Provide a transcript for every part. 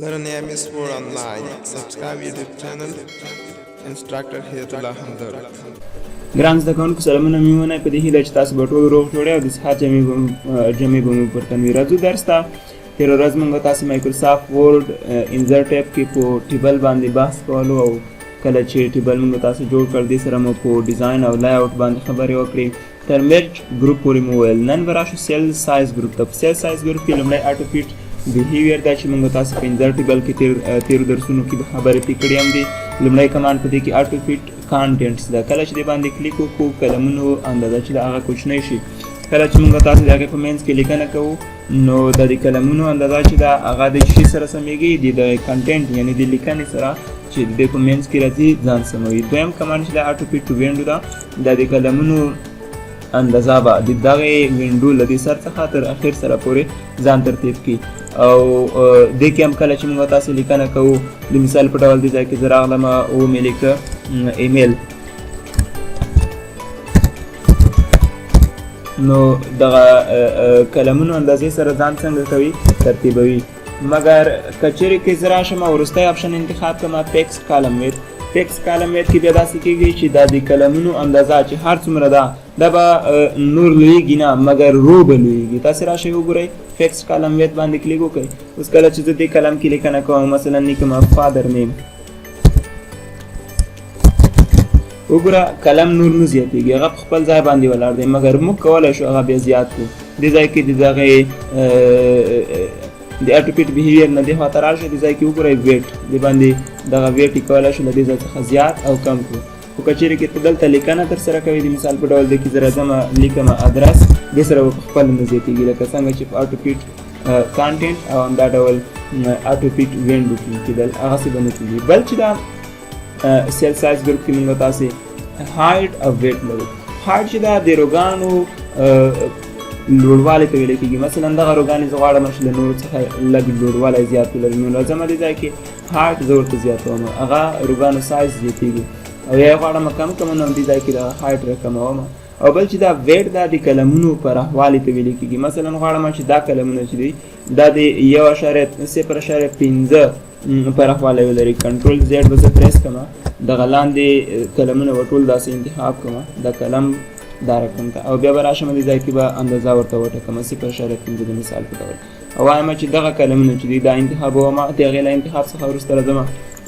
Learn AMS Sport Online. Subscribe YouTube channel. Instructor Hayatullah Hamdar. ګران زده کوونکو سلامونه مې ونه په دې هیله چې تاسو به ټول روغ جوړ او د صحت جمعې به مو پر تنوي راځو درس ته تېره ورځ موږ تاسو مایکروسافټ ورډ انزرټ ایپ کې په ټیبل باندې بحث کولو او کله چې ټیبل موږ تاسو جوړ کړ دې سره مو په ډیزاین او لای آوټ باندې خبرې وکړې تر مرج ګروپ پورې مو وویل نن به راشو سیل سایز ګروپ ته په سیل سایز ګروپ کې لومړی اټو فیټ بیهیویر دا چې موږ تاسو په انزرټ ټیبل کې تیرو درسونو کې خبرې پرې کړې هم دي لومړی کمانډ په دې کې اټو فیټ کانټینټس دا کله چې دې باندې کلیک وکړو کلمونو اندازه چې د هغه کوچنی شي کله چې موږ تاسو د هغې په منځ کې لیکنه کوو نو د دې کلمونو اندازه چې دا هغه د شي سره سمیږي د کنټینټ یعنی د لیکنې سره چې د دې په منځ کې راځي ځان سموي دویم کمانډ چې د اټو فیټ وینډو ده د کلمونو اندازه به د دغې وینډو له دې سر څخه تر اخر سره پورې ځان ترتیب کړي او دې کې هم کله چې موږ تاسو لیکنه کوو د مثال په ډول دې ځای کې زه راغلم او مې لیکه ایمیل نو دغه کلمونو اندازې سره ځان څنګه کوي ترتیبوي مګر که چیرې کې زه راشم او وروستی آپشن انتخاب کړم ټیکسټ کالم ویت ټیکسټ کالم ویت کې بیا داسې کېږي چې دا د کلمونو اندازه چې هر څومره ده دا به نور لویږي نه مګر رو به لویږي تاسې راشئ وګورئ ټیکسټ کالم ویت باندې کلیک وکړئ اوس کله چې زه دې کلم کې لیکنه کوم مثلا لیکم فادر نیم وګوره کلم نور نه زیاتېږي هغه په خپل ځای باندې ولاړ دی مګر موږ کولی شو هغه بیا زیات کړو دې ځای کې د دغې د اټو فیټ بیهیویر نه دې خواته راشئ دې ځای کې وګورئ ویټ دې باندې دغه ویټ یې کولی شو له دې ځای څخه زیات او کم کړو خو که چیرې کې ته دلته لیکنه ترسره کوې د مثال په ډول دې کې زه راځم لیکم ادرس دې سره به په خپل نه زیاتېږي لکه څنګه چې په اټو فیټ کانټینټ او همدا ډول اټو فیټ وینډو کې کېدل هغسې به نه کېږي بل چې دا سیل سایز ګروپ کې موږ تاسې هایټ او ویټ لرو هایټ چې دا د روګانو لوړوالی ته ویلی کېږي مثلا دغه روګانې زه غواړم چې له نورو څخه لږ لوړوالی زیات ولري نو راځم دې ځای کې هایټ زه ورته زیاتوم هغه روګانو سایز زیاتېږي او یا یې غواړم کم کړم نو همدې ځای کې د هایټ راکموم او بل چې دا ویټ دا د کلمونو پراخوالي ته ویلی کېږي مثلا غواړم چې دا کلمونه چې دي دا د 1.0.5 پراخوالی ولري کنټرول زیډ به زه پریس کړم دغه لاندې کلمونه به ټول داسې انتخاب کړم د کلم دا رقم ته او بیا به راشم دې ځای کې به اندازه ورته وټکم 0.5 د مثال په ډول او وایم چې دغه کلمونه چې دي دا انتخابوم د هغې له انتخاب څخه وروسته راځم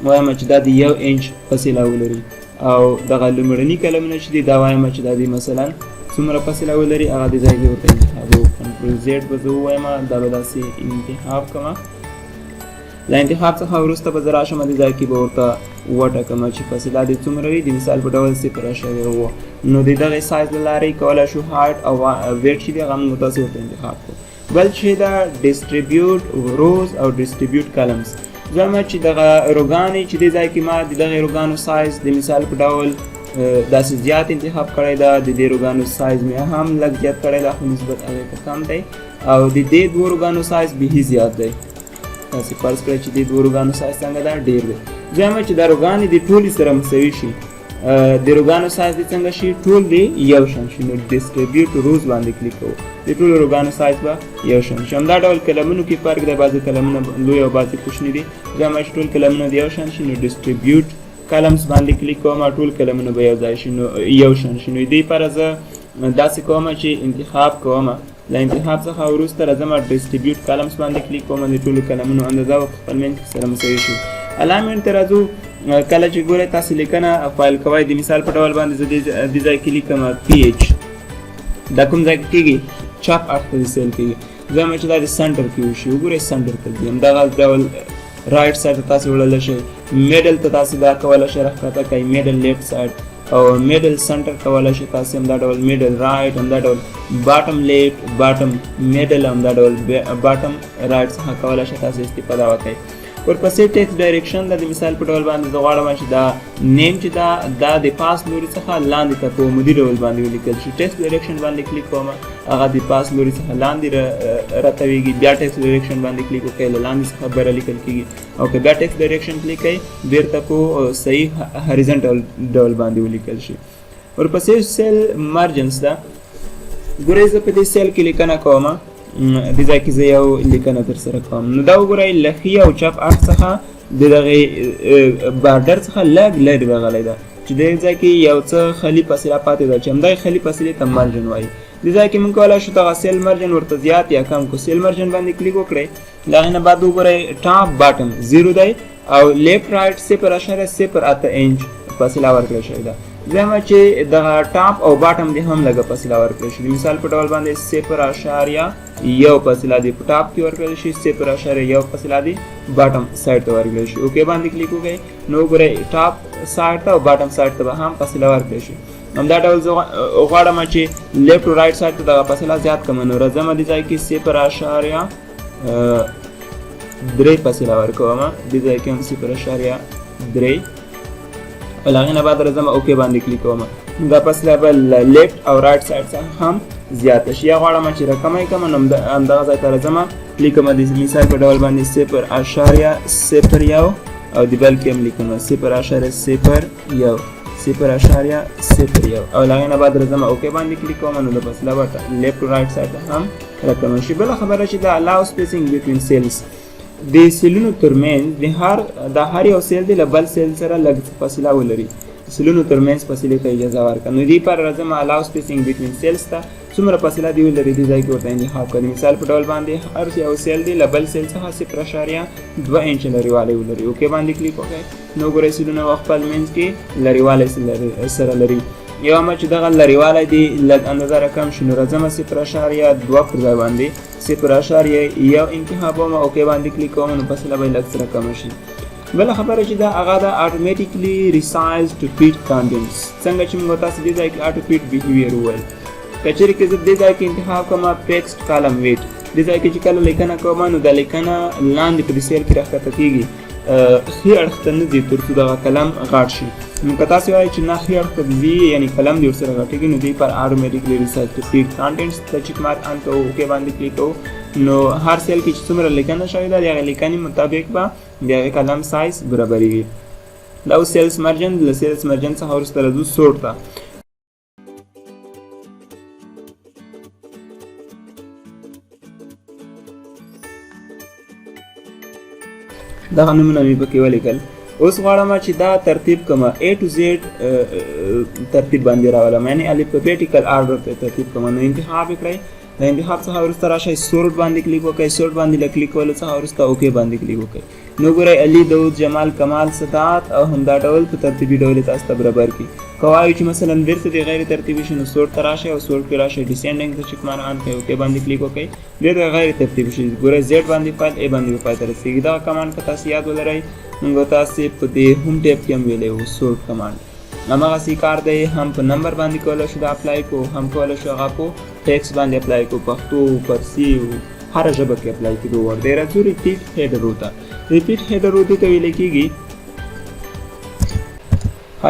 وایم چې دا د 1 انچ فاصله ولري او دغه لومړني کلمونه چې دي دا وایم چې دا دي مثلا څومره فاصله ولري هغه دې ځای کې ورته انتخابوم کنټرول زیډ به زه ووایم دا به داسې انتخاب کړم له انتخاب څخه وروسته به زه راشم دې ځای کې به ورته وټکم چې فاصله دې څومره وي د مثال په ډول 0.7 نو د دغې سایز له لارې کولی شو هایټ او ویټ چې دی هغه موږ تاسې ورته انتخاب کړو بل چې دا ډسټریبیوټ روز او ډسټریبیوټ کلمز زما چې دغه روګانې چې دې ځای کې ما د دغې روګانو سایز د مثال په ډول داسې زیات انتخاب کړی ده د دې روګانو سایز مې هم لږ زیات کړی ده خو نسبت هغې ته کم دی او د دې دوه روګانو سایز بیخي زیات دی تاسې فرض کړئ چې دې دوه روګانو سایز څنګه ده ډېر دی دویمه چې دا روګانې د ټولې سره مساوي شي د روګانو سایز دې څنګه شي ټول دې یو شان شي نو ډسټریبیوټ روز باندې کلیک کوو د ټولو روګانو سایز به یو شان شي همدا ډول کلمونو کې فرق دی بعضې کلمونه لوی او بعضې کوچني دي دویمه چې ټول کلمونه د یو شان شي نو ډسټریبیوټ کلمز باندې کلیک کوم ټول کلمونه به یو ځای شي نو یو شان شي نو دې لپاره زه داسې کوم چې انتخاب کوم له انتخاب څخه وروسته راځم ډسټریبیوټ کلمز باندې کلیک کوم د ټولو کلمونو اندازه په خپل منځ کې سره مساوي شي الاینمنټ ته راځو کله چې ګورئ تاسې لیکنه فایل کوئ د مثال په ډول باندې زه دې ځای کې لیکم PH دا کوم ځای کې کېږي چاپ اړخ ته سیل کېږي زه چې دا د سنټر کې وشي وګورئ سنټر ته ځي همدغه ډول رایټ سایډ ته تاسې وړلی شئ میډل ته تاسې دا کولی شئ راښکته کوئ میډل لیفټ سایډ او میډل سنټر کولی شئ تاسې همدا ډول میډل رایټ همدا ډول باټم لیفټ باټم میډل همدا ډول باټم رایټ څخه کولی شئ تاسې استفاده وکړئ ورپسې ټیکسټ ډایرکشن د مثال په ډول باندې زه غواړم چې دا نیم چې دا د پاس لوري څخه لاندې ته په عمودي ډول باندې ولیکل شي ټیکسټ ډایرکشن باندې کلیک کوم هغه د پاس لوري څخه لاندې راتویږي بیا ټیکسټ ډایرکشن باندې کلیک وکړئ له لاندې څخه بره لیکل کېږي او که بیا ټیکسټ ډایرکشن کلیک کوئ بیرته په صحیح هریزنټل ډول باندې ولیکل شي ورپسې سیل مارجنز ده ګورئ زه په دې سیل کې لیکنه کوم د ځای کې زه یو لیکنه در سره کوم. نو دا وګورئ له ښي او چپ اړخ څخه د دغې بارډر څخه لږ لرې راغلی ده چې دې ځای کې یو څه خالي فاصله پاتې ده چې همدغې خالي فاصلې ته مارجن وایي. دې ځای کې موږ کولی شو دغه سیل مارجن ورته زیات یا کم کو. سیل مارجن باندې کلیک وکړئ. د هغې نه بعد وګورئ ټاپ باټم 0 دی او لیفټ رایټ 0.08 انچ فاصله ورکړل شوې ده. زما چې دغه ټاپ او باټم دې هم لږه فاصله ورکړل شي. مثال په ډول باندې 0.1 فاصله دې په ټاپ کې ورکړل شي، 0.1 فاصله دې باټم سایډ ته ورکړل شي. اوکې باندې کلیک وکړئ. نو وګورئ ټاپ سایډ ته او باټم سایډ ته به هم فاصله ورکړل شي. همدا ډول زه غواړم چې لیفټ او رایټ سایډ ته دغه فاصله زیات کړم. نو راځم دې ځای کې 0.3 فاصله ورکوم. دې ځای کې هم 0.3 او هغې نه بعد راځم اوکې باندې کلیک کوم. نو دا فاصله به لیفټ او رایټ سایډ څخه هم زیاته شي. یا غواړم چې رقم یې کړم نو همدغه ځای ته راځم کلیک کوم. د مثال په ډول باندې 0.01 او د بل کې هم لیکم 0.01 0.01 او هغې نه بعد راځم اوکې باندې کلیک کوم. نو د فاصله به لیفټ او رایټ سایډ ته هم رقم شي. بله خبره چې دا allow spacing between cells د سیلونو ترمنځ د هر یو سیل دی له بل سیل سره لږ فاصله ولري. سیلونو ترمنځ فاصلې ته اجازه ورکړه. نو دې پر راځم allow spacing between cells ته څومره فاصله دی ولري دې ځای کې ورته انتخاب کړئ. مثال په ډول باندې هر یو سیل دی له بل سیل څخه 0.2 انچ لرېوالی ولري. اوکې باندې کلیک وکړئ. نو ګورئ سیلونه خپل منځ کې لرېوالی سره لري. یو هم چې دغه لرېوالی دی لږ اندازه رقم شي. نو راځم 0.2 پر ځای باندې 0.1 انتخابوم. اوکې باندې کلیک کوم. نو فاصله به لږ سره کمه شي. بله خبره چې دا هغه د automatically resize to fit contents. څنګه چې موږ تاسو دې ځای کې auto fit behavior وویل. که چېرې که زه دې ځای کې انتخاب کوم text column weight، دې ځای کې چې کله لیکنه کوم نو دا لیکنه لاندې په دې سیل کې راښکته کېږي، ښي اړخ ته نه ځي تر څو دغه قلم غاټ شي. نو که تاسو وایئ چې نه ښي اړخ ته ځي یعنې قلم دې ورسره غټېږي نو دې پر automatically resize to fit contents ته چیک مارک آن کوو. اوکې باندې کلیک کوو. نو هر سیل کې چې څومره لیکنه شوې ده د هغې لیکنې مطابق به د هغې قلم سایز برابرېږي. دا اوس سیلز مرجن، له سیلز مرجن څخه وروسته راځو سورټ ته. دغه نومونه مې پکې ولیکل. اوس غواړم چې دا ترتیب کوم A to Z ترتیب باندې راولم، یعنې الفابیټیکل آرډر ته ترتیب کوم. نو انتخاب یې کړئ. د انتخاب څخه وروسته راشئ سورټ باندې کلیک وکړئ. سورټ باندې له کلیک کولو څخه وروسته اوکې باندې کلیک وکړئ. نو ګورئ علي، داود، جمال، کمال، سطاعت او همدا ډول په ترتیبي ډول یې تاسو ته برابر کړي. که وایو چې مثلا بیرته د غیر ترتیبي شي نو سورټ ته راشئ او سورټ کې راشئ ډیسینډنګ ته چک مارک آن کړئ. اوکې باندې کلیک وکړئ. بیرته غیر ترتیبي شي ګورئ زیډ باندې فایل A باندې به پای ته رسېږي. دغه کمانډ که تاسو یاد ولرئ موږ تاسې په دې هوم ټیب کې هم ویلی وو سورټ کمانډ. هماغسې کار دی، هم په نمبر باندې کولی شو دا اپلای کو، هم کولی شو هغه په ټیکسټ باندې اپلای کو، پښتو، فارسي، هره ژبه کې اپلای کېدو وړ دی. راځو ریپیټ هیډرو ته. ریپیټ هیډرو دې ته ویلی کېږي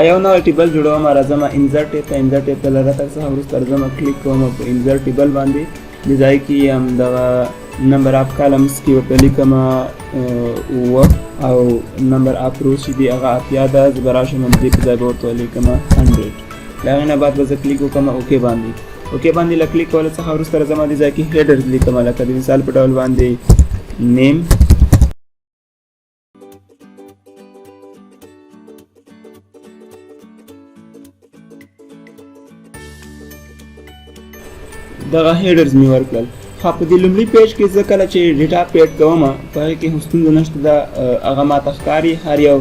یو نوی ټیبل جوړوم. راځم انزرټ ټیب ته. انزرټ ټیب ته له راتګ څخه وروسته راځم کلیک کوم په انزرټ ټیبل باندې. دې ځای کې هم دغه نمبر اف کالمز کې ورته لیکم اووه او نمبر اف روز چې دي هغه اتیا ده. زه به راشم دې په ځای به ورته لیکم 100. له هغې نه بعد به زه کلیک وکړم اوکې باندې. اوکې باندې له کلیک کولو څخه وروسته راځم دې ځای کې هیډرز لیکم، لکه د مثال په ډول باندې نیم، دغه هیډرز مې ورکړل. ها په دې لومړي پیج کې زه کله چې ډیټا پیډ کوم په هغې کې هم ستونزه نشته ده. هغه ماته ښکاري هر یو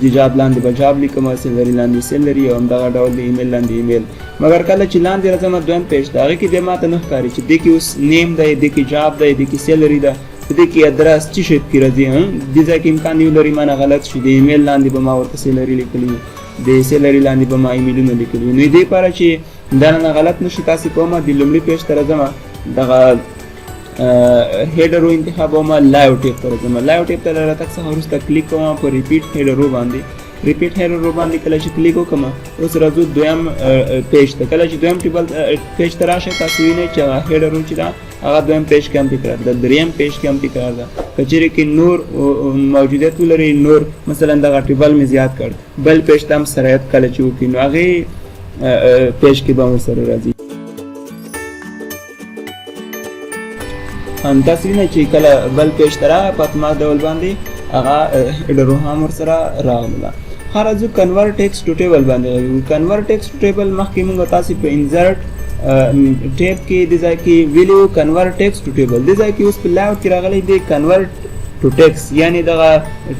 د جاب لاندې به جاب لیکم، سیلري لاندې سیلري او همدغه ډول د ایمیل لاندې ایمیل. مګر کله چې لاندې راځم دویم پیج ته هغې کې بیا ماته نه ښکاري چې دې کې اوس نیم دی، دې کې جاب دی، دې کې سیلري ده، په دې کې ادرس څه شی پکې راځي. دې ځای کې امکان دی ولري مانه غلط شي. د ایمیل لاندې به ما ورته سیلري لیکلي، د سیلري لاندې به ما ایمیلونه لیکلي. نو دې لپاره چې دا نه غلط نشي تاسې کوم د لومړي پیج ته راځم دغه هیډرو انتخابوم. لایو ټیب ته راځم. لایو ټیب ته له راتګ څخه وروسته کلیک کوم په ریپیټ هیډرو باندې. ریپیټ هیډرو باندې کله چې کلیک وکړم اوس راځو دویم پیج ته. کله چې دویم ټیبل پیج ته راشئ تاسو وینئ چې هغه هیډرو چې ده هغه دویم پیج کې هم تکرار ده، دریم پیج کې هم تکرار ده. که چیرې کې نور موجودیت ولري، نور مثلا دغه ټیبل مې زیات کړ، بل پیج ته هم سرایت کله چې وکړي نو هغې پیج کې به هم ورسره راځي. ان تاسو نه چې کله بل پیج ترا په ما ډول باندې هغه هډرو هم ور سره راغله. خارجو کنورټ ټیکست ټو ټیبل باندې کنورټ ټیکست ټو ټیبل مخکې موږ تاسو په انسرټ ټیب کې د ځای کې ویلیو کنورټ ټیکست ټو ټیبل د ځای کې اوس په لاوټ کې راغلی دی کنورټ ټو ټیکست یعنی دغه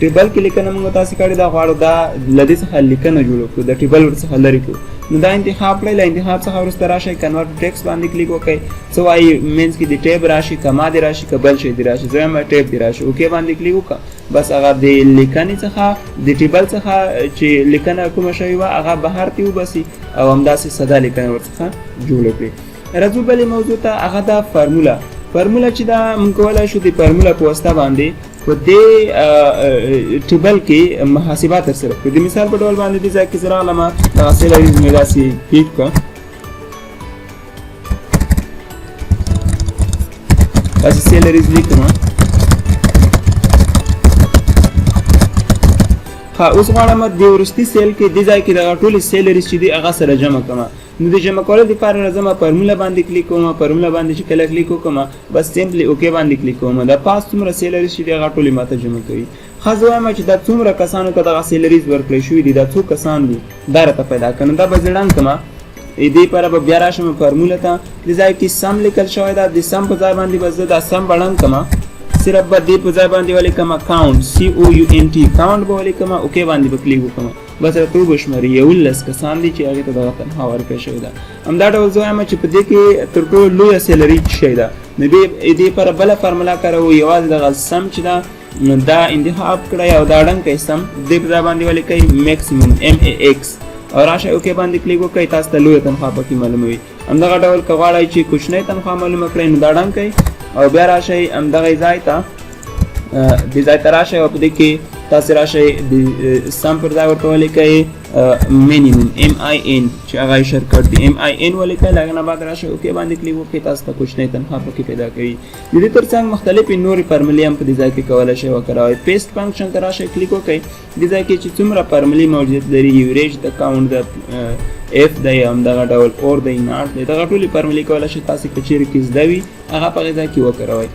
ټیبل کې لیکنه موږ تاسو کړی دا غواړو دا لدې څخه لیکنه جوړ کړو د ټیبل ورڅخه لري کړو نو دا انتخاب کړئ له انتخاب څخه وروسته راشئ کنورټ ټیکست باندې کلیک وکړئ څه وایي مینس کې د ټیب راشي کما دی راشي که بل شی دی راشي زه یم ټیب دی راشي اوکې باندې کلیک وکړه بس هغه د لیکنې څخه د ټیبل څخه چې لیکنه کومه شوې وه هغه بهر ته وباسي او همداسې ساده لیکنه ورڅخه جوړه کړي. راځو بلې موضوع ته هغه دا فارموله چې دا موږ کولی شو د فارموله په واسطه باندې په دې ټیبل کې محاسبات ترسره کړو. د مثال په ډول باندې دې ځای کې زه راغلم دغه سیلریز مې داسې فیډ کړه داسې سیلریز لیکم ښه اوس غواړم د وروستي سیل کې دې ځای کې دغه ټولې سیلریز چې دي هغه سره جمع کړم. نو د جمع کولو لپاره راځم فارموله باندې کلیک کوم فارموله باندې چې کله کلیک وکړم بس سیمپلی اوکې باندې کلیک کوم دا پاس څومره سیلریز چې دي هغه ټولې ماته جمع کوي. ښه زه وایم چې دا څومره کسانو ته دغه سیلریز ورکړی شوي دي دا څو کسان دي دا راته پیدا کړه نو دا به زه ړنګ کړم دې لپاره به بیا راشم فارموله ته د ځای کې سم لیکل شوی ده د سم په ځای باندې به زه دا سم به ړنګ کړم صرف به دې په ځای باندې ولیکم کاونټ COUNT کاونټ به ولیکم اوکې باندې به کلیک وکړم بس راته وبشماري 11 کسان دي چې هغې ته دغه تنخوا ورکړی شوې ده. همدا ډول زه وایم چې په دې کې تر ټولو لویه سیلري څه شی ده نو دې لپاره بله فارموله کاروو یوازې دغه سم چې ده نو دا انتخاب کړئ او دا ړنګ کړئ سم دې په ځای باندې ولیکئ میکسیمم MAX او راشئ اوکې باندې کلیک وکړئ تاسو ته لویه تنخوا پکې معلوموي. همدغه ډول که غواړئ چې کوچنۍ تنخوا معلومه کړئ نو دا ړنګ کړئ او بیا راشئ همدغه ځای ته دې ځای ته راشئ او په دې کې تاسو راشئ د سم پر ځای ورته ولیکئ مینیمم MIN چې هغه یې شرکت دی MIN ولیکئ له هغه نه بعد راشئ اوکې باندې کلیک وکړئ تاسو ته کوچنۍ تنخوا پکې پیدا کوي. د دې تر څنګ مختلفې نورې فارمولې هم په دې ځای کې کولی شئ وکاروئ. پیسټ فنکشن ته راشئ کلیک وکړئ دې ځای کې چې څومره فارمولې موجود لري یوریج د کاونټ د F دی همدغه ډول اور دی ناټ دی دغه ټولې فارمولې کولی شئ تاسې که چیرې کې زده وي هغه په هغې ځای کې وکاروئ.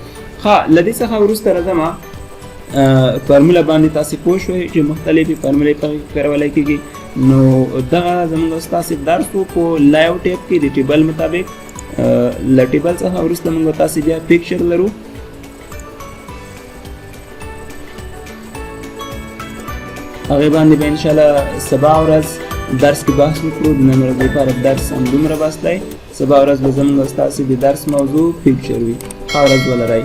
ښه له دې څخه وروسته راځم فارموله باندې تاسو پوه شوئ چې مختلفې فارمولې په کارولی کېږي. نو دغه زموږ ستاسې درس و په لایو ټیب کې د ټیبل مطابق له ټیبل څخه وروسته موږ تاسې بیا پکچر لرو هغې باندې به انشاءالله سبا ورځ درس کې بحث وکړو. د نن ورځې لپاره درس همدومره بس دی. سبا ورځ به زموږ ستاسې د درس موضوع پکچر وي. ښه ورځ ولرئ.